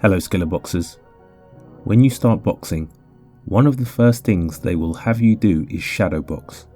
Hello Skillr Boxers. When you start boxing, one of the first things they will have you do is shadow box.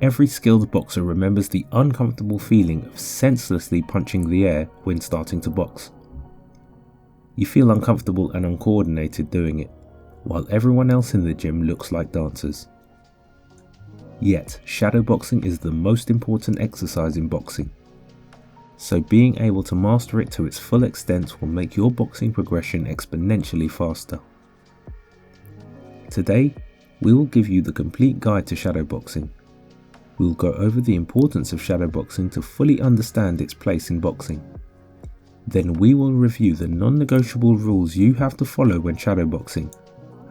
Every skilled boxer remembers the uncomfortable feeling of senselessly punching the air when starting to box. You feel uncomfortable and uncoordinated doing it, while everyone else in the gym looks like dancers. Yet, shadow boxing is the most important exercise in boxing. So being able to master it to its full extent will make your boxing progression exponentially faster. Today, we will give you the complete guide to shadow boxing. We'll go over the importance of shadow boxing to fully understand its place in boxing. Then we will review the non-negotiable rules you have to follow when shadow boxing,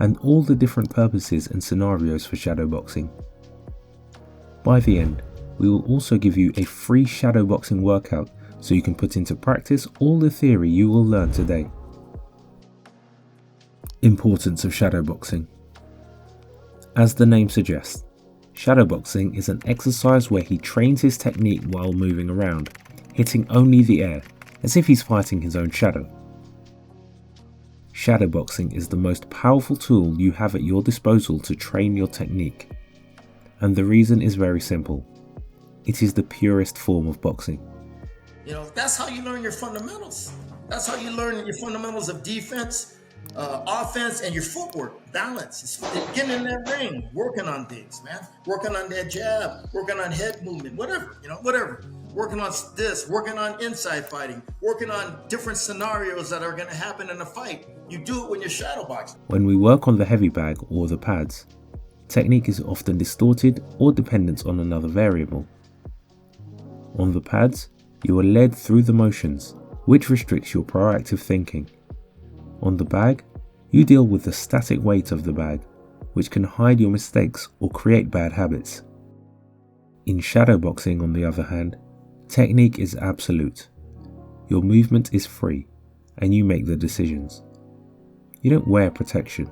and all the different purposes and scenarios for shadow boxing. By the end, we will also give you a free shadow boxing workout so you can put into practice all the theory you will learn today. Importance of shadow boxing. As the name suggests, shadow boxing is an exercise where he trains his technique while moving around, hitting only the air, as if he's fighting his own shadow. Shadow boxing is the most powerful tool you have at your disposal to train your technique. And the reason is very simple. It is the purest form of boxing. That's how you learn your fundamentals. That's how you learn your fundamentals of defense, offense, and your footwork, balance. It's getting in that ring, working on things, man. Working on that jab, working on head movement, whatever. Working on this, working on inside fighting, working on different scenarios that are going to happen in a fight. You do it when you're shadow boxing. When we work on the heavy bag or the pads, technique is often distorted or dependent on another variable. On the pads, you are led through the motions, which restricts your proactive thinking. On the bag, you deal with the static weight of the bag, which can hide your mistakes or create bad habits. In shadow boxing, on the other hand, technique is absolute. Your movement is free, and you make the decisions. You don't wear protection.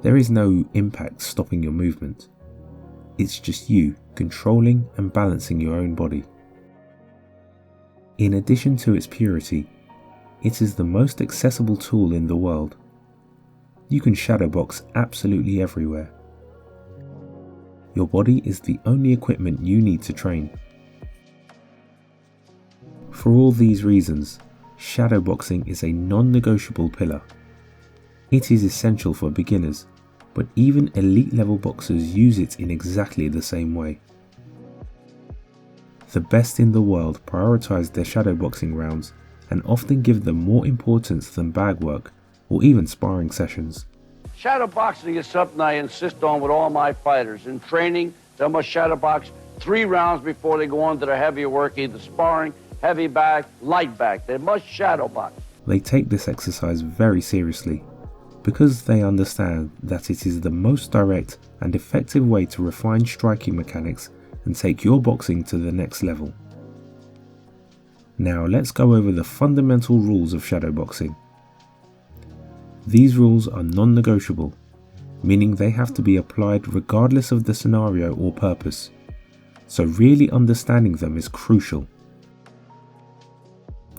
There is no impact stopping your movement. It's just you controlling and balancing your own body. In addition to its purity, it is the most accessible tool in the world. You can shadow box absolutely everywhere. Your body is the only equipment you need to train. For all these reasons, shadow boxing is a non-negotiable pillar. It is essential for beginners, but even elite level boxers use it in exactly the same way. The best in the world prioritize their shadow boxing rounds and often give them more importance than bag work or even sparring sessions. Shadow boxing is something I insist on with all my fighters. In training, they must shadow box 3 rounds before they go on to the heavier work, either sparring, heavy bag, light bag. They must shadow box. They take this exercise very seriously because they understand that it is the most direct and effective way to refine striking mechanics and take your boxing to the next level. Now let's go over the fundamental rules of shadow boxing. These rules are non-negotiable, meaning they have to be applied regardless of the scenario or purpose, so really understanding them is crucial.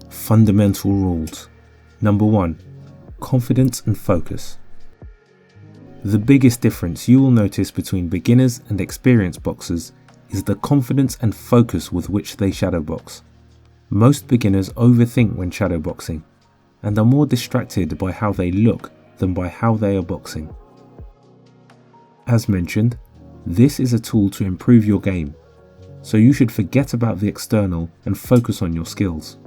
Fundamental rules. Number 1. Confidence and focus. The biggest difference you will notice between beginners and experienced boxers is the confidence and focus with which they shadow box. Most beginners overthink when shadow boxing and are more distracted by how they look than by how they are boxing. As mentioned, this is a tool to improve your game, so you should forget about the external and focus on your skills.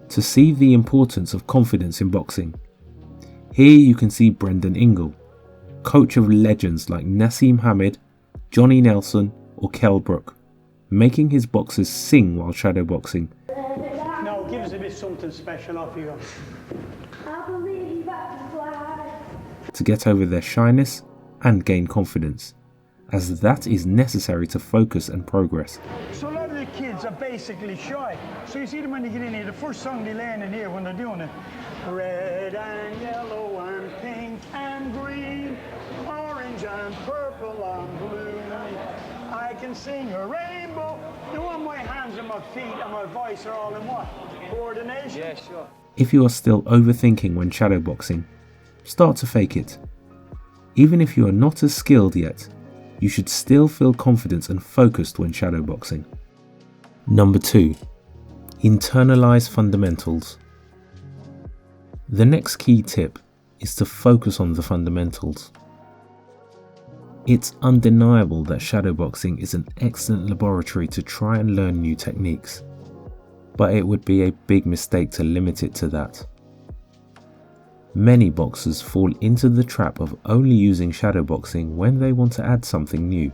To see the importance of confidence in boxing, here you can see Brendan Ingle, coach of legends like Nassim Hamed, Johnny Nelson or Kell Brook, making his boxers sing while shadow boxing. No, give us a bit something special off you. I believe I can fly. To get over their shyness and gain confidence, as that is necessary to focus and progress. So a lot of the kids are basically shy. So you see them when they get in here, the first song they learn in here when they're doing it. Red and yellow and pink and green, orange and purple and blue. I can sing a rainbow You want my hands and my feet and my voice are all in what? Coordination? Yeah, sure. If you are still overthinking when shadowboxing, start to fake it. Even if you are not as skilled yet, you should still feel confident and focused when shadowboxing. Number 2. Internalise Fundamentals. The next key tip is to focus on the fundamentals. It's undeniable that shadowboxing is an excellent laboratory to try and learn new techniques, but it would be a big mistake to limit it to that. Many boxers fall into the trap of only using shadowboxing when they want to add something new,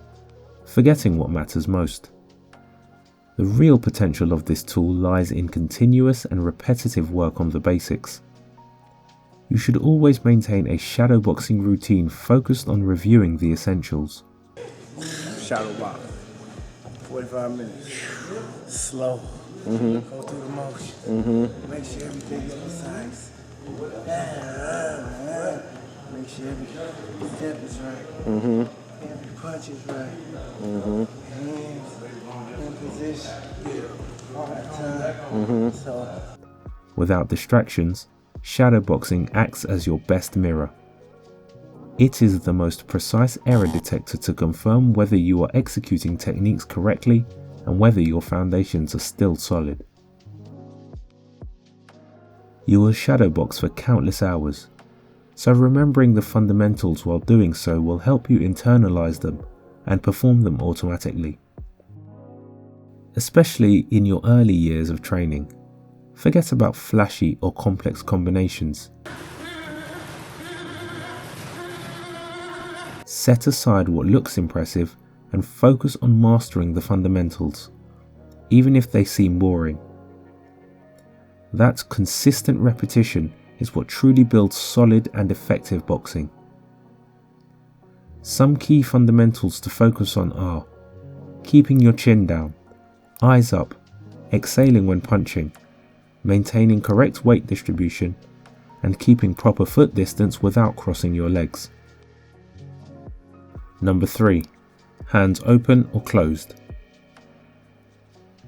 forgetting what matters most. The real potential of this tool lies in continuous and repetitive work on the basics. You should always maintain a shadowboxing routine focused on reviewing the essentials. Shadow box. 45 minutes. Slow. Go through the motion. Make sure everything is precise. Make sure every step is right. Every punch is right. Hands in position. All the time. So. Without distractions, shadowboxing acts as your best mirror. It is the most precise error detector to confirm whether you are executing techniques correctly and whether your foundations are still solid. You will shadowbox for countless hours, so remembering the fundamentals while doing so will help you internalize them and perform them automatically. Especially in your early years of training, forget about flashy or complex combinations. Set aside what looks impressive and focus on mastering the fundamentals, even if they seem boring. That consistent repetition is what truly builds solid and effective boxing. Some key fundamentals to focus on are keeping your chin down, eyes up, exhaling when punching, maintaining correct weight distribution, and keeping proper foot distance without crossing your legs. Number 3. Hands open or closed.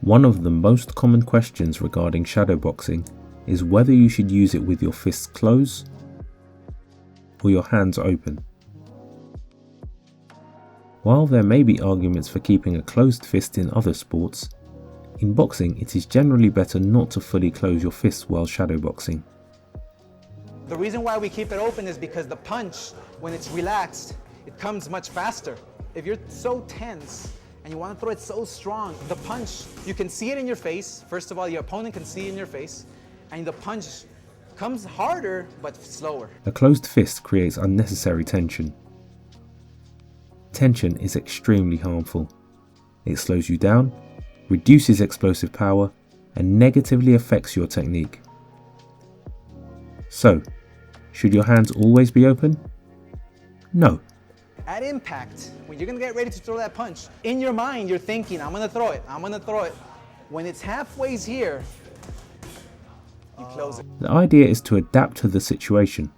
One of the most common questions regarding shadowboxing is whether you should use it with your fists closed or your hands open. While there may be arguments for keeping a closed fist in other sports, in boxing it is generally better not to fully close your fists while shadowboxing. The reason why we keep it open is because the punch, when it's relaxed, it comes much faster. If you're so tense and you want to throw it so strong, the punch, you can see it in your face. First of all, your opponent can see it in your face, and the punch comes harder but slower. A closed fist creates unnecessary tension. Tension is extremely harmful. It slows you down, reduces explosive power, and negatively affects your technique. So, should your hands always be open? No. At impact, when you're gonna get ready to throw that punch, in your mind you're thinking, I'm gonna throw it, I'm gonna throw it. When it's halfway here, you close it. The idea is to adapt to the situation.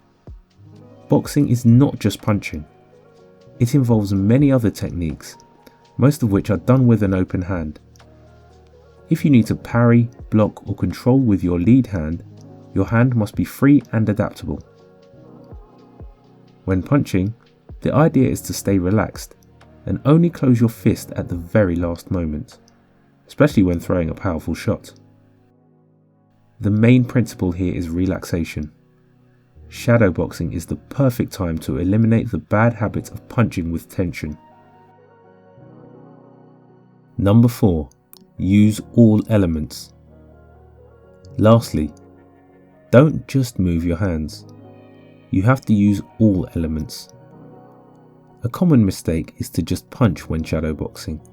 Boxing is not just punching. It involves many other techniques, most of which are done with an open hand. If you need to parry, block, or control with your lead hand, your hand must be free and adaptable. When punching, the idea is to stay relaxed and only close your fist at the very last moment, especially when throwing a powerful shot. The main principle here is relaxation. Shadowboxing is the perfect time to eliminate the bad habit of punching with tension. Number 4. Use all elements. Lastly, don't just move your hands. You have to use all elements. A common mistake is to just punch when shadowboxing.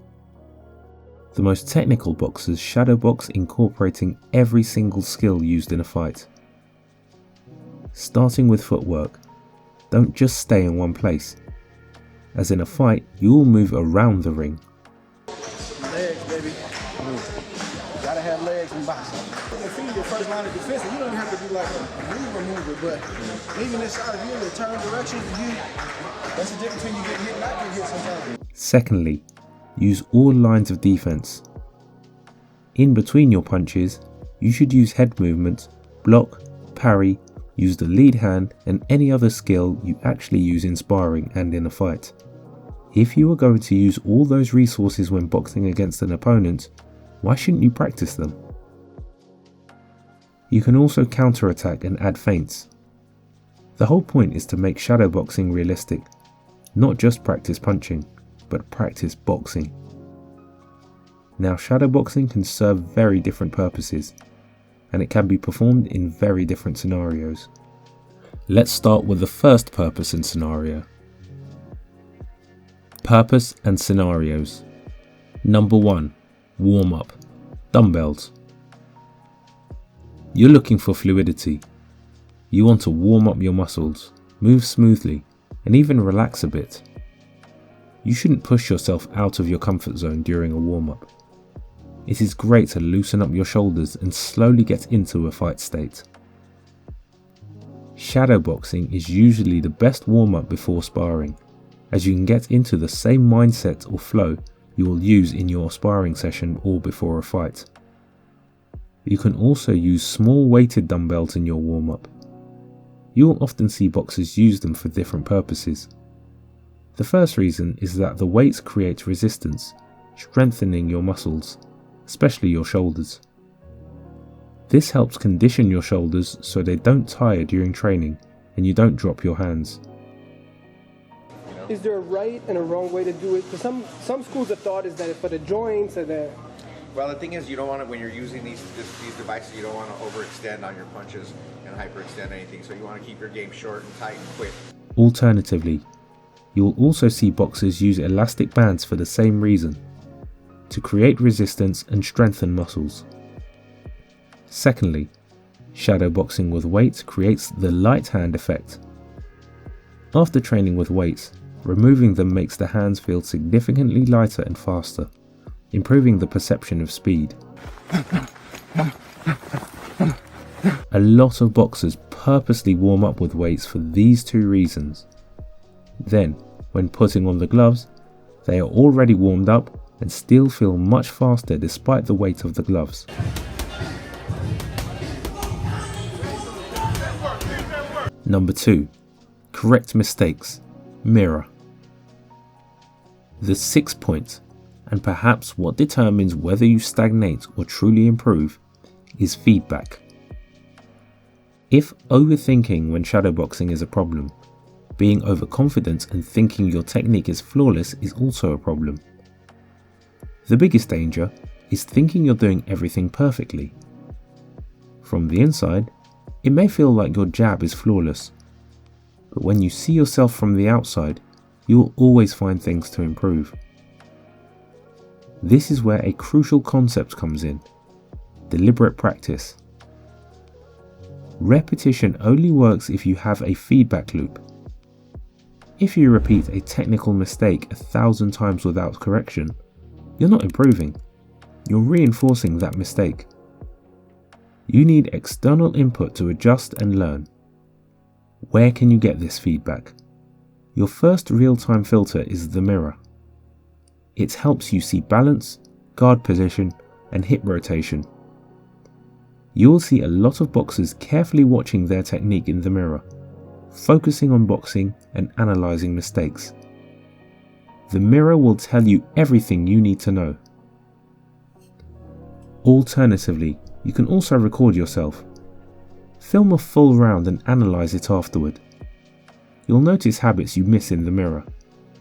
The most technical boxers shadowbox incorporating every single skill used in a fight. Starting with footwork, don't just stay in one place. As in a fight, you will move around the ring. Legs, baby. Gotta have legs in boxing. Your feet, your first line of defense, and you don't even have to be like a mover, but even inside of you, the turn direction, that's the difference between you getting hit and not getting hit sometimes. Secondly, use all lines of defense. In between your punches, you should use head movements, block, parry, use the lead hand and any other skill you actually use in sparring and in a fight. If you are going to use all those resources when boxing against an opponent, why shouldn't you practice them? You can also counter-attack and add feints. The whole point is to make shadowboxing realistic, not just practice punching, but practice boxing. Now, shadowboxing can serve very different purposes, and it can be performed in very different scenarios. Let's start with the first purpose and scenario. Purpose and scenarios. Number 1. Warm-up. Dumbbells. You're looking for fluidity. You want to warm up your muscles, move smoothly, and even relax a bit. You shouldn't push yourself out of your comfort zone during a warm-up. It is great to loosen up your shoulders and slowly get into a fight state. Shadowboxing is usually the best warm-up before sparring, as you can get into the same mindset or flow you will use in your sparring session or before a fight. You can also use small weighted dumbbells in your warm-up. You will often see boxers use them for different purposes. The first reason is that the weights create resistance, strengthening your muscles, especially your shoulders. This helps condition your shoulders so they don't tire during training and you don't drop your hands. Is there a right and a wrong way to do it? Because some schools of thought is that for the joints and the... Well, the thing is, you don't want to, when you're using these devices, you don't want to overextend on your punches and hyperextend anything. So you want to keep your game short and tight and quick. Alternatively, you will also see boxers use elastic bands for the same reason, to create resistance and strengthen muscles. Secondly, shadowboxing with weights creates the light hand effect. After training with weights, removing them makes the hands feel significantly lighter and faster, improving the perception of speed. A lot of boxers purposely warm up with weights for these two reasons. Then, when putting on the gloves, they are already warmed up and still feel much faster despite the weight of the gloves. Number 2. Correct mistakes. Mirror. The 6th point, and perhaps what determines whether you stagnate or truly improve, is feedback. If overthinking when shadowboxing is a problem, being overconfident and thinking your technique is flawless is also a problem. The biggest danger is thinking you're doing everything perfectly. From the inside, it may feel like your jab is flawless, but when you see yourself from the outside, you will always find things to improve. This is where a crucial concept comes in: deliberate practice. Repetition only works if you have a feedback loop. If you repeat a technical mistake 1,000 times without correction, you're not improving, you're reinforcing that mistake. You need external input to adjust and learn. Where can you get this feedback? Your first real-time filter is the mirror. It helps you see balance, guard position, and hip rotation. You will see a lot of boxers carefully watching their technique in the mirror, focusing on boxing and analysing mistakes. The mirror will tell you everything you need to know. Alternatively, you can also record yourself. Film a full round and analyse it afterward. You'll notice habits you miss in the mirror,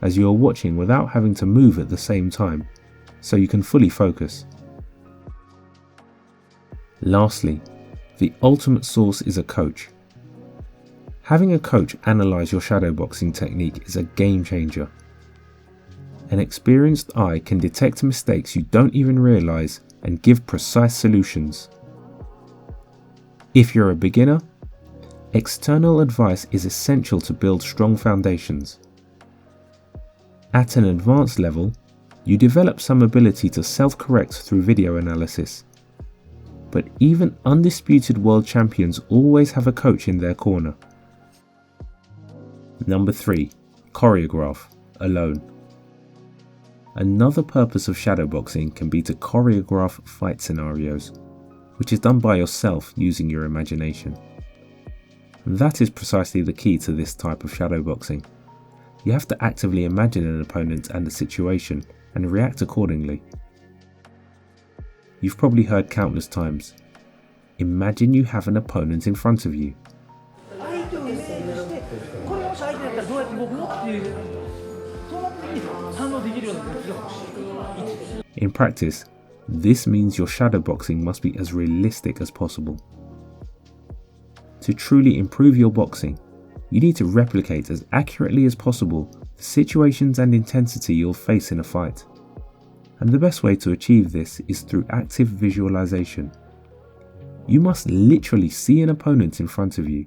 as you are watching without having to move at the same time, so you can fully focus. Lastly, the ultimate source is a coach. Having a coach analyse your shadowboxing technique is a game changer. An experienced eye can detect mistakes you don't even realise and give precise solutions. If you're a beginner, external advice is essential to build strong foundations. At an advanced level, you develop some ability to self-correct through video analysis. But even undisputed world champions always have a coach in their corner. Number 3. Choreograph. Alone. Another purpose of shadowboxing can be to choreograph fight scenarios, which is done by yourself using your imagination. That is precisely the key to this type of shadowboxing. You have to actively imagine an opponent and a situation and react accordingly. You've probably heard countless times, imagine you have an opponent in front of you. In practice, this means your shadowboxing must be as realistic as possible. To truly improve your boxing, you need to replicate as accurately as possible the situations and intensity you'll face in a fight. And the best way to achieve this is through active visualization. You must literally see an opponent in front of you.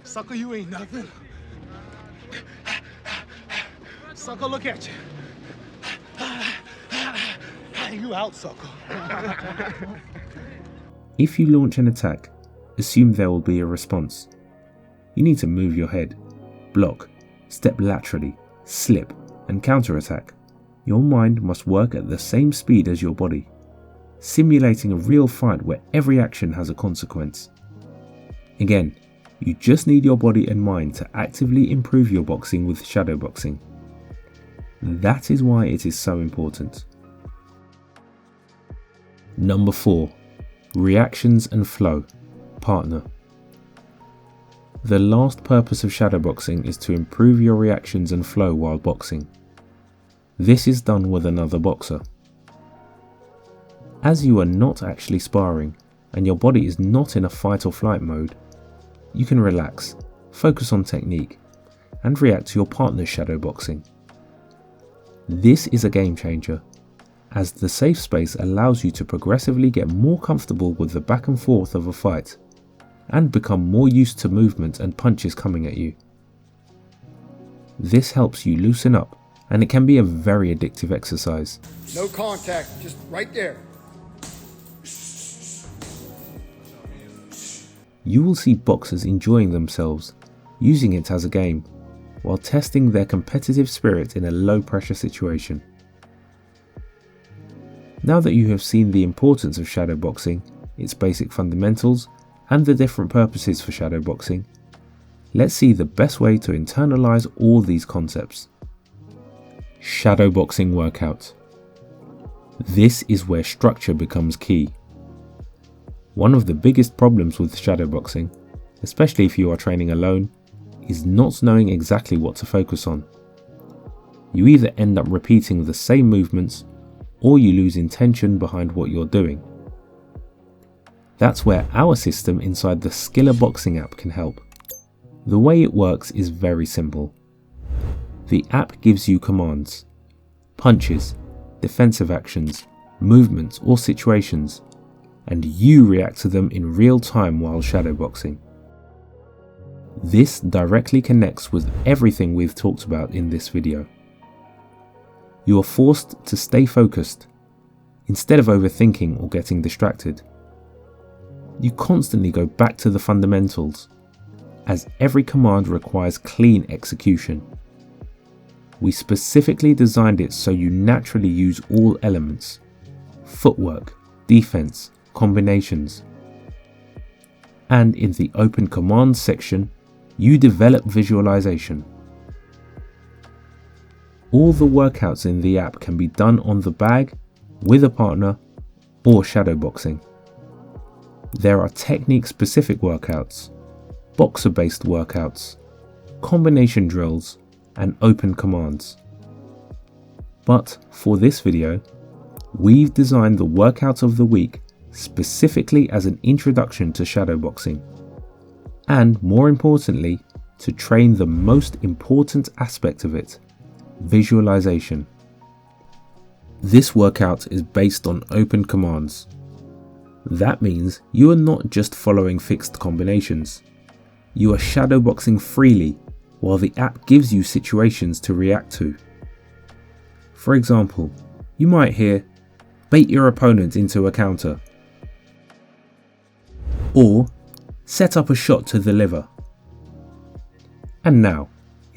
Sucker, you ain't nothing. Sucker, look at you. You out, sucker. If you launch an attack, assume there will be a response. You need to move your head, block, step laterally, slip, and counterattack. Your mind must work at the same speed as your body, simulating a real fight where every action has a consequence. Again, you just need your body and mind to actively improve your boxing with shadowboxing. That is why it is so important. Number 4. Reactions and flow. Partner. The last purpose of shadowboxing is to improve your reactions and flow while boxing. This is done with another boxer. As you are not actually sparring and your body is not in a fight or flight mode, you can relax, focus on technique, and react to your partner's shadowboxing. This is a game changer, as the safe space allows you to progressively get more comfortable with the back and forth of a fight, and become more used to movement and punches coming at you. This helps you loosen up, and it can be a very addictive exercise. No contact, just right there. You will see boxers enjoying themselves, using it as a game, while testing their competitive spirit in a low-pressure situation. Now that you have seen the importance of shadowboxing, its basic fundamentals, and the different purposes for shadowboxing, let's see the best way to internalize all these concepts. Shadowboxing workout. This is where structure becomes key. One of the biggest problems with shadowboxing, especially if you are training alone, is not knowing exactly what to focus on. You either end up repeating the same movements, or you lose intention behind what you're doing. That's where our system inside the Skillr Boxing app can help. The way it works is very simple. The app gives you commands, punches, defensive actions, movements or situations, and you react to them in real time while shadowboxing. This directly connects with everything we've talked about in this video. You are forced to stay focused, instead of overthinking or getting distracted. You constantly go back to the fundamentals, as every command requires clean execution. We specifically designed it so you naturally use all elements: footwork, defense, combinations. And in the open commands section, you develop visualization. All the workouts in the app can be done on the bag, with a partner, or shadowboxing. There are technique-specific workouts, boxer-based workouts, combination drills, and open commands. But for this video, we've designed the workouts of the week specifically as an introduction to shadowboxing, and more importantly, to train the most important aspect of it: visualization. This workout is based on open commands. That means you are not just following fixed combinations. You are shadowboxing freely, while the app gives you situations to react to. For example, you might hear, "Bait your opponent into a counter," or "Set up a shot to the liver." And now,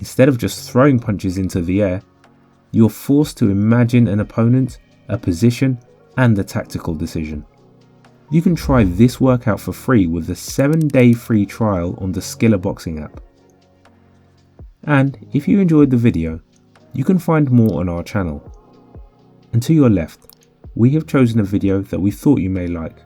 Instead of just throwing punches into the air, you're forced to imagine an opponent, a position, and a tactical decision. You can try this workout for free with a 7-day free trial on the Skillr Boxing app. And if you enjoyed the video, you can find more on our channel. And to your left, we have chosen a video that we thought you may like.